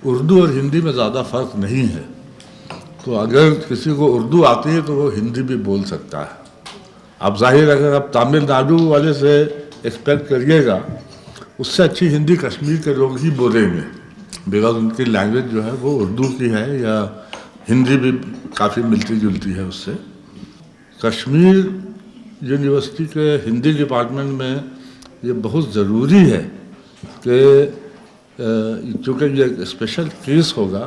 उर्दू और हिंदी में ज़्यादा फ़र्क नहीं है। तो अगर किसी को उर्दू आती है तो वो हिंदी भी बोल सकता है। अब जाहिर अगर आप तमिलनाडु वाले से एक्सपेक्ट करिएगा, उससे अच्छी हिंदी कश्मीर के लोग ही बोलेंगे, बिकॉज उनकी लैंग्वेज जो है वो उर्दू की है, या हिंदी भी काफ़ी मिलती जुलती है उससे। कश्मीर यूनिवर्सिटी के हिंदी डिपार्टमेंट में ये बहुत ज़रूरी है कि चूँकि ये एक स्पेशल केस होगा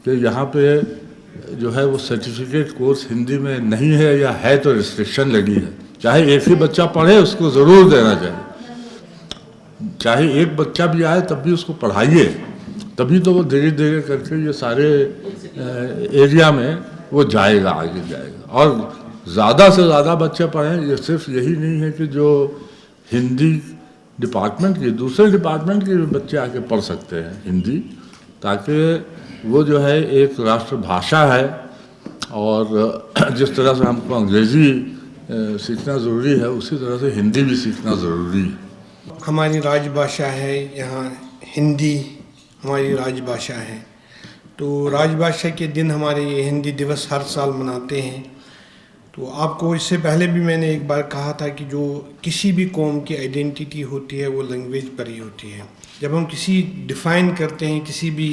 कि यहाँ पे जो है वो सर्टिफिकेट कोर्स हिंदी में नहीं है, या है तो रिस्ट्रिक्शन लगी है। चाहे एक ही बच्चा पढ़े उसको ज़रूर देना चाहिए, चाहे एक बच्चा भी आए तब भी उसको पढ़ाइए, तभी तो वो धीरे धीरे करके ये सारे एरिया में वो जाएगा, आगे जाएगा। और ज़्यादा से ज़्यादा बच्चे पढ़ें, ये सिर्फ यही नहीं है कि जो हिंदी डिपार्टमेंट के, दूसरे डिपार्टमेंट के बच्चे आके पढ़ सकते हैं हिंदी, ताकि वो जो है एक राष्ट्रभाषा है, और जिस तरह से हमको अंग्रेज़ी सीखना ज़रूरी है, उसी तरह से हिंदी भी सीखना ज़रूरी है। हमारी राजभाषा है, यहाँ हिंदी हमारी राजभाषा है। तो राजभाषा के दिन हमारे ये हिंदी दिवस हर साल मनाते हैं। तो आपको इससे पहले भी मैंने एक बार कहा था कि जो किसी भी कौम की आइडेंटिटी होती है वो लैंग्वेज पर ही होती है। जब हम किसी डिफ़ाइन करते हैं, किसी भी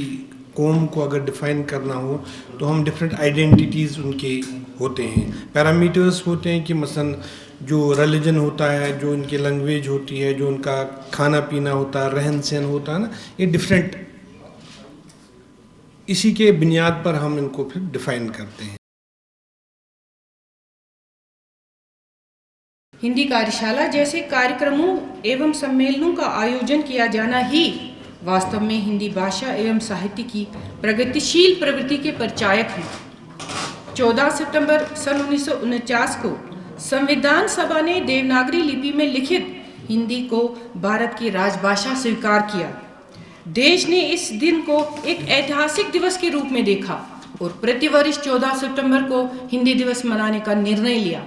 कौम को अगर डिफ़ाइन करना हो तो हम डिफरेंट आइडेंटिटीज़ उनके होते हैं, पैरामीटर्स होते हैं कि मसलन जो रिलीजन होता है, जो उनकी लैंग्वेज होती है, जो उनका खाना पीना होता है, रहन सहन होता है ना, ये डिफरेंट, इसी के बुनियाद पर हम इनको फिर डिफ़ाइन करते हैं। हिंदी कार्यशाला जैसे कार्यक्रमों एवं सम्मेलनों का आयोजन किया जाना ही वास्तव में हिंदी भाषा एवं साहित्य की प्रगतिशील प्रवृत्ति के परिचायक हैं। 14 सितंबर सन 1949 को संविधान सभा ने देवनागरी लिपि में लिखित हिंदी को भारत की राजभाषा स्वीकार किया। देश ने इस दिन को एक ऐतिहासिक दिवस के रूप में देखा और प्रतिवर्ष 14 सितंबर को हिंदी दिवस मनाने का निर्णय लिया।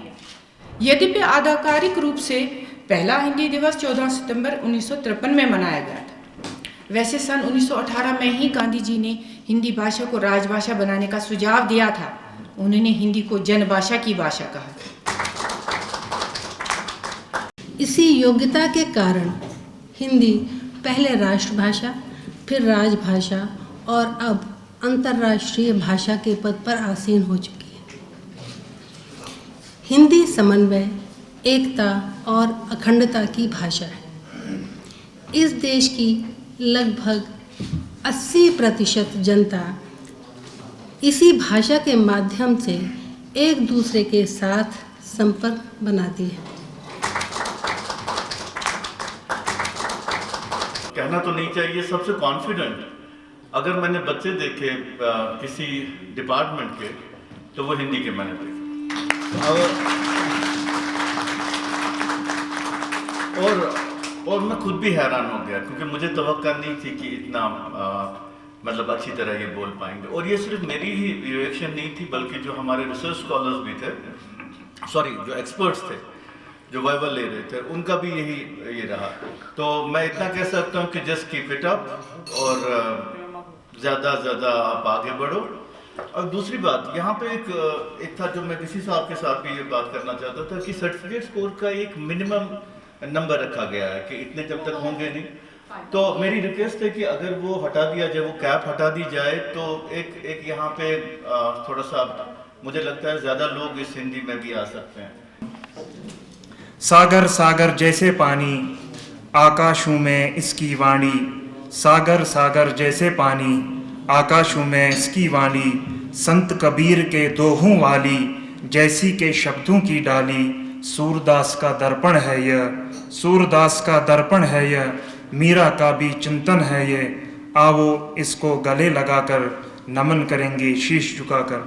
यद्यपि आधिकारिक रूप से पहला हिंदी दिवस 14 सितंबर 1953 में मनाया गया था। वैसे सन 1918 में ही गांधी जी ने हिंदी भाषा को राजभाषा बनाने का सुझाव दिया था। उन्होंने हिंदी को जनभाषा की भाषा कहा। इसी योग्यता के कारण हिंदी पहले राष्ट्रभाषा, फिर राजभाषा और अब अंतर्राष्ट्रीय भाषा के पद पर आसीन हो चुकी है। हिंदी समन्वय, एकता और अखंडता की भाषा है। इस देश की लगभग 80% जनता इसी भाषा के माध्यम से एक दूसरे के साथ संपर्क बनाती है। कहना तो नहीं चाहिए, सबसे कॉन्फिडेंट अगर मैंने बच्चे देखे किसी डिपार्टमेंट के, तो वो हिंदी के मैंने देखे। और मैं खुद भी हैरान हो गया, क्योंकि मुझे तवक्का नहीं थी कि इतना मतलब अच्छी तरह ये बोल पाएंगे। और ये सिर्फ मेरी ही रिएक्शन नहीं थी, बल्कि जो हमारे रिसर्च स्कॉलर्स भी थे, जो एक्सपर्ट्स थे, जो वाइवा ले रहे थे, उनका भी ये रहा। तो मैं इतना कह सकता हूँ कि जस्ट कीप इट अप, और ज़्यादा से ज़्यादा आप आगे बढ़ो। और दूसरी बात यहाँ पे एक था जो मैं किसी साहब के साथ भी ये बात करना चाहता था कि सर्टिफिकेट स्कोर का एक मिनिमम नंबर रखा गया है कि इतने जब तक होंगे नहीं। तो मेरी रिक्वेस्ट है कि अगर वो हटा दिया जाए, वो कैप हटा दी जाए, तो एक यहाँ पे थोड़ा सा मुझे लगता है ज़्यादा लोग इस हिंदी में भी आ सकते हैं। सागर सागर जैसे पानी, आकाशों में इसकी वाणी। सागर सागर जैसे पानी, आकाशों में इसकी वाणी। संत कबीर के दोहों वाली, जैसी के शब्दों की डाली। सूरदास का दर्पण है यह, सूरदास का दर्पण है यह। मीरा का भी चिंतन है ये। आओ इसको गले लगाकर नमन करेंगे शीश झुकाकर।